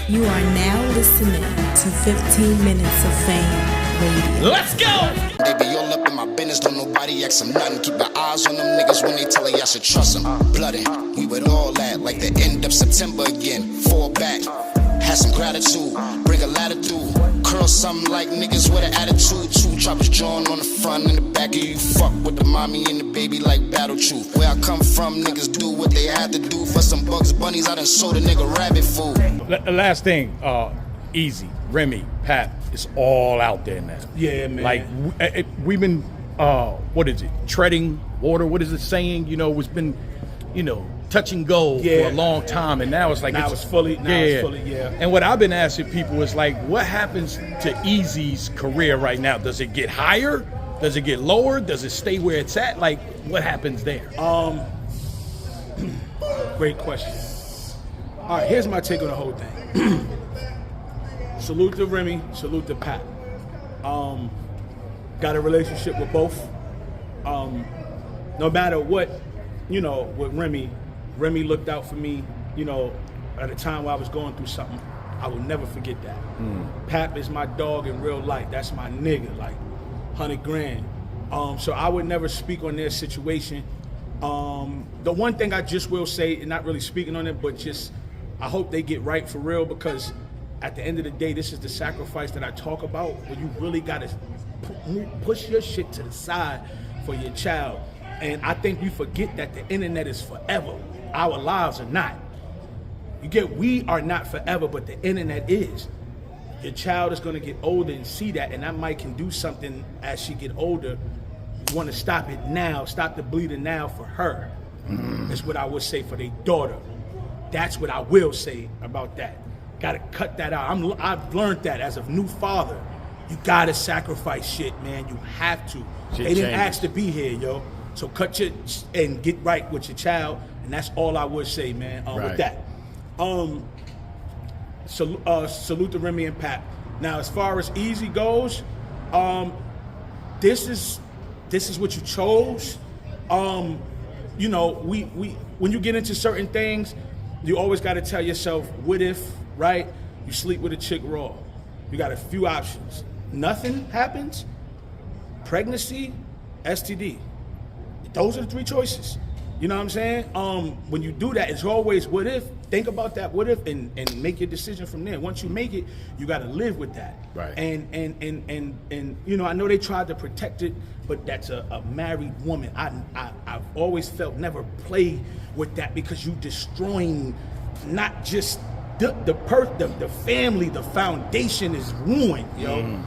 You are now listening to 15 Minutes of Fame Radio. Let's go! They be all up in my business, don't nobody ask them nothing. Keep your eyes on them niggas when they tell you I should trust them. Blooded, we with all that, like the end of September again. Fall back, had some gratitude, bring a latitude. Curl something like niggas with an attitude. Two choppers drawn on the front and the back of you. Fuck with the mommy and the baby like battle truth. Where I come from, niggas do what they had to do. For some Bugs Bunnies, I done sold a nigga rabbit food. Last thing, Easy, Remy, Pap, it's all out there now. Yeah, man. Like, we've been, what is it, treading water, what is it saying? You know, it's been, you know, touch and go for a long time, and now it's like it's fully. And what I've been asking people is like, what happens to Easy's career right now? Does it get higher? Does it get lower? Does it stay where it's at? Like, what happens there? Great question. All right, here's my take on the whole thing. Salute to Remy, salute to Pat. Got a relationship with both. No matter what, you know, with Remy looked out for me, you know, at a time where I was going through something. I will never forget that. Pap is my dog in real life. That's my nigga, like 100 grand. So I would never speak on their situation. The one thing I just will say, and not really speaking on it, but just I hope they get right for real, because at the end of the day, this is the sacrifice that I talk about, where you really gotta push your shit to the side for your child. And I think we forget that the internet is forever. Our lives are not. We are not forever, but the internet is. Your child is gonna get older and see that, and that might can do something as she get older. You wanna stop it now, stop the bleeding now for her. That's what I would say for their daughter. That's what I will say about that. Gotta cut that out. I've learned that as a new father. You gotta sacrifice shit, man. You have to. They didn't ask to be here, yo. So cut your and get right with your child, and that's all I would say, man. With that, salute to Remy and Pat. Now, as far as Easy goes, this is what you chose. You know, we when you get into certain things, you always got to tell yourself, what if, right? You sleep with a chick raw. You got a few options. Nothing happens. Pregnancy, STD. Those are the three choices. You know what I'm saying? When you do that, it's always what if. Think about that what if and make your decision from there. Once you make it, you got to live with that. Right. And you know, I know they tried to protect it, but that's a married woman. I've always felt never play with that, because you destroying not just the family, the foundation is ruined, yo.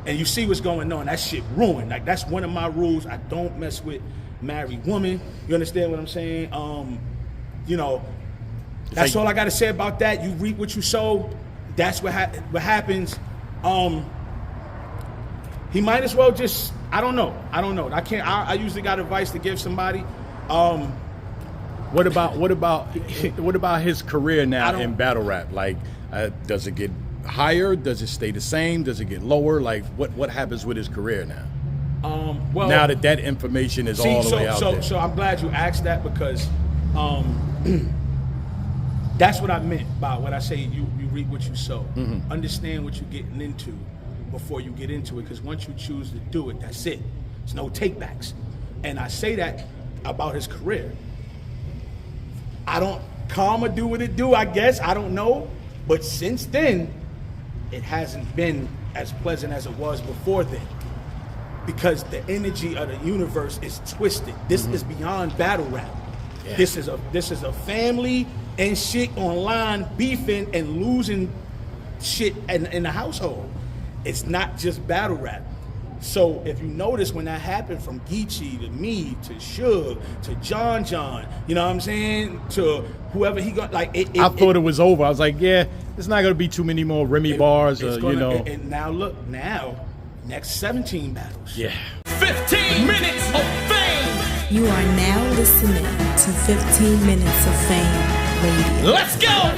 And you see what's going on. That shit ruined. Like, that's one of my rules. I don't mess with married women. You understand what I'm saying? You know, that's all I got to say about that. You reap what you sow. That's what happens. He might as well just, I don't know. I usually got advice to give somebody. What about his career now in battle rap? Like, does it get higher? Does it stay the same? Does it get lower? Like, what happens with his career now? Well, now that information is all the way out there. So I'm glad you asked that, because that's what I meant by when I say you reap what you sow. Understand what you're getting into before you get into it, because once you choose to do it, that's it. There's no takebacks. And I say that about his career. Karma do what it do, I guess. I don't know. But since then, it hasn't been as pleasant as it was before then, because the energy of the universe is twisted. This is beyond battle rap. Yeah. This is a family and shit online beefing and losing shit in the household. It's not just battle rap. So if you notice, when that happened, from Geechee to me to Suge to John, you know what I'm saying, to whoever he got, like I thought it was over. I was like, yeah, there's not gonna be too many more Remy bars, you know. And now look, next 17 battles. Yeah. 15 minutes of fame. You are now listening to 15 Minutes of Fame Radio. Let's go.